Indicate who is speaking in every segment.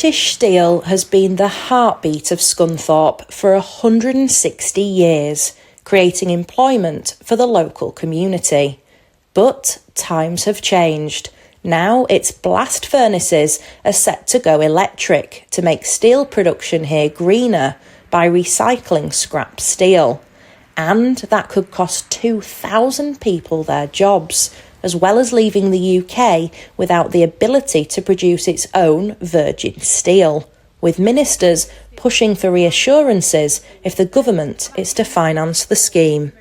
Speaker 1: British Steel has been the heartbeat of Scunthorpe for 160 years, creating employment for the local community. But times have changed. Now its blast furnaces are set to go electric to make steel production here greener by recycling scrap steel. And that could cost 2,000 people their jobs, as well as leaving the UK without the ability to produce its own virgin steel, with ministers pushing for reassurances if the government is to finance the scheme.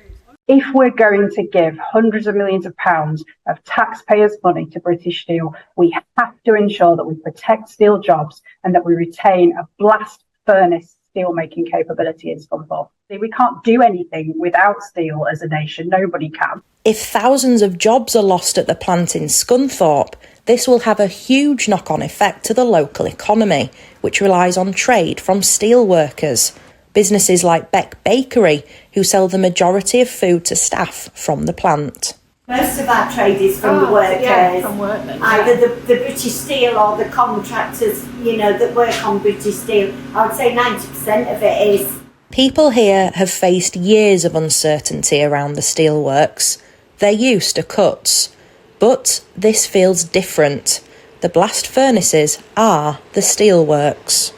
Speaker 2: If we're going to give hundreds of millions of pounds of taxpayers' money to British Steel, we have to ensure that we protect steel jobs and that we retain a blast furnace steel-making capability in Scunthorpe. We can't do anything without steel as a nation. Nobody can.
Speaker 1: If thousands of jobs are lost at the plant in Scunthorpe, this will have a huge knock-on effect to the local economy, which relies on trade from steel workers. Businesses like Beck Bakery, who sell the majority of food to staff from the plant.
Speaker 3: Most of our trade is from the workers,
Speaker 4: from workmen,
Speaker 3: either the British Steel or the contractors, that work on British Steel. I would say 90% of it is.
Speaker 1: People here have faced years of uncertainty around the steelworks. They're used to cuts. But this feels different. The blast furnaces are the steelworks.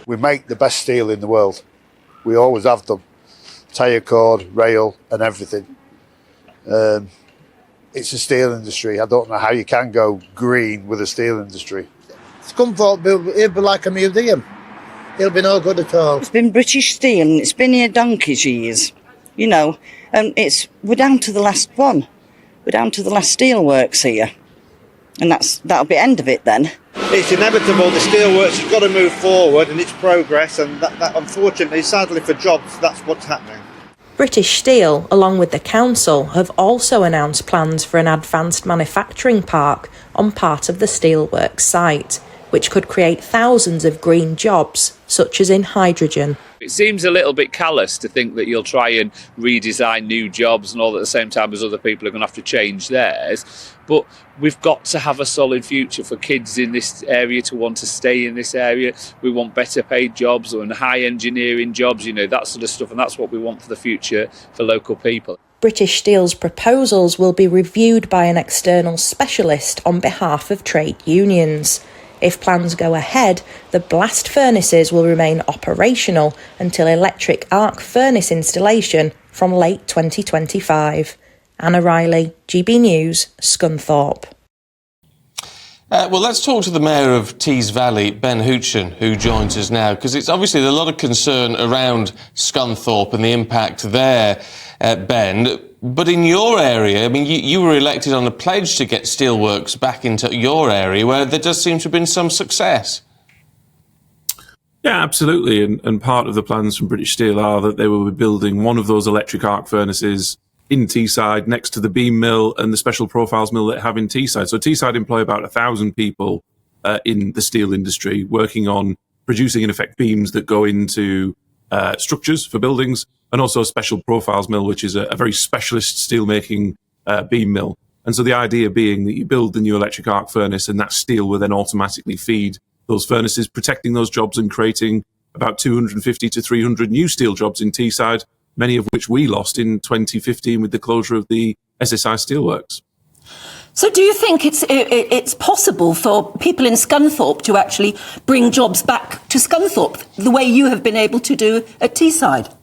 Speaker 5: We make the best steel in the world. We always have them. Tyre cord, rail and everything. It's a steel industry. I don't know how you can go green with a steel industry.
Speaker 6: Scunthorpe, it'll be like a museum. It'll be no good at all.
Speaker 7: It's been British Steel and it's been here donkey's years, and we're down to the last one. We're down to the last steelworks here. And that'll be the end of it then.
Speaker 6: It's inevitable. The steelworks has got to move forward and it's progress, and that unfortunately, sadly for jobs, that's what's happening.
Speaker 1: British Steel, along with the council, have also announced plans for an advanced manufacturing park on part of the steelworks site, which could create thousands of green jobs, such as in hydrogen.
Speaker 8: It seems a little bit callous to think that you'll try and redesign new jobs and all at the same time as other people are going to have to change theirs. But we've got to have a solid future for kids in this area to want to stay in this area. We want better paid jobs and high engineering jobs, that sort of stuff. And that's what we want for the future for local people.
Speaker 1: British Steel's proposals will be reviewed by an external specialist on behalf of trade unions. If plans go ahead, the blast furnaces will remain operational until electric arc furnace installation from late 2025. Anna Riley, GB News, Scunthorpe.
Speaker 9: Well, let's talk to the Mayor of Tees Valley, Ben Hootchen, who joins us now, because it's obviously a lot of concern around Scunthorpe and the impact there, Ben. But in your area, you were elected on a pledge to get steelworks back into your area, where there does seem to have been some success.
Speaker 10: Yeah, absolutely. And part of the plans from British Steel are that they will be building one of those electric arc furnaces in Teesside next to the beam mill and the special profiles mill that they have in Teesside. So Teesside employ about 1,000 people in the steel industry working on producing, in effect, beams that go into structures for buildings, and also a special profiles mill, which is a very specialist steelmaking beam mill. And so the idea being that you build the new electric arc furnace and that steel will then automatically feed those furnaces, protecting those jobs and creating about 250 to 300 new steel jobs in Teesside, many of which we lost in 2015 with the closure of the SSI steelworks.
Speaker 4: So do you think it's possible for people in Scunthorpe to actually bring jobs back to Scunthorpe the way you have been able to do at Teesside?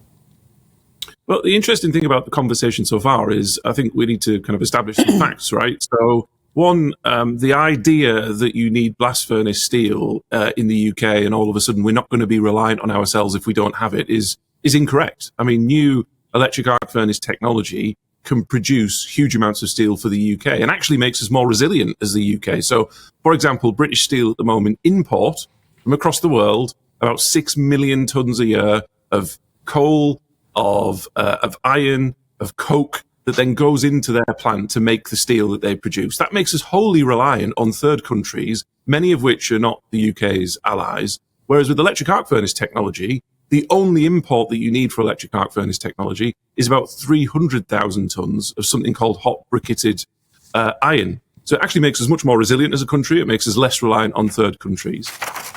Speaker 10: Well, the interesting thing about the conversation so far is I think we need to kind of establish some facts, right? So one, the idea that you need blast furnace steel in the UK and all of a sudden we're not going to be reliant on ourselves if we don't have it is incorrect. New electric arc furnace technology can produce huge amounts of steel for the UK and actually makes us more resilient as the UK. So, for example, British Steel at the moment import from across the world about 6 million tonnes a year of coal, of iron, of coke that then goes into their plant to make the steel that they produce. That makes us wholly reliant on third countries, many of which are not the UK's allies. Whereas with electric arc furnace technology, the only import that you need for electric arc furnace technology is about 300,000 tonnes of something called hot briquetted iron. So it actually makes us much more resilient as a country. It makes us less reliant on third countries.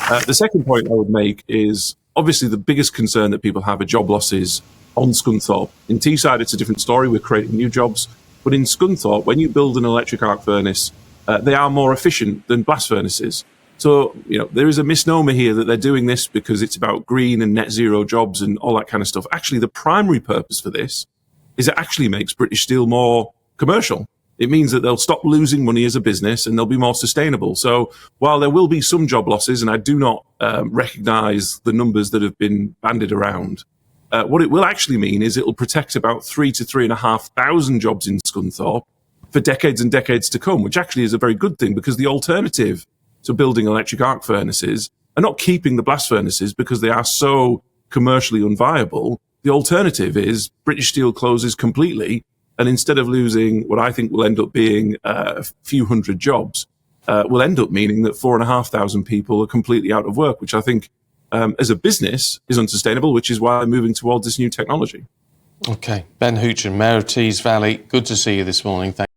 Speaker 10: The second point I would make is obviously the biggest concern that people have are job losses on Scunthorpe. In Teesside, it's a different story. We're creating new jobs. But in Scunthorpe, when you build an electric arc furnace, they are more efficient than blast furnaces. So, there is a misnomer here that they're doing this because it's about green and net zero jobs and all that kind of stuff. Actually, the primary purpose for this is it actually makes British Steel more commercial. It means that they'll stop losing money as a business and they'll be more sustainable. So while there will be some job losses, and I do not recognise the numbers that have been bandied around, what it will actually mean is it'll protect about 3,000 to 3,500 jobs in Scunthorpe for decades and decades to come, which actually is a very good thing because the alternative to building electric arc furnaces are not keeping the blast furnaces because they are so commercially unviable. The alternative is British Steel closes completely, and instead of losing what I think will end up being a few hundred jobs, will end up meaning that 4,500 people are completely out of work, which I think as a business is unsustainable, which is why I'm moving towards this new technology.
Speaker 9: OK. Ben Hoochin, Mayor of Tees Valley, good to see you this morning. Thank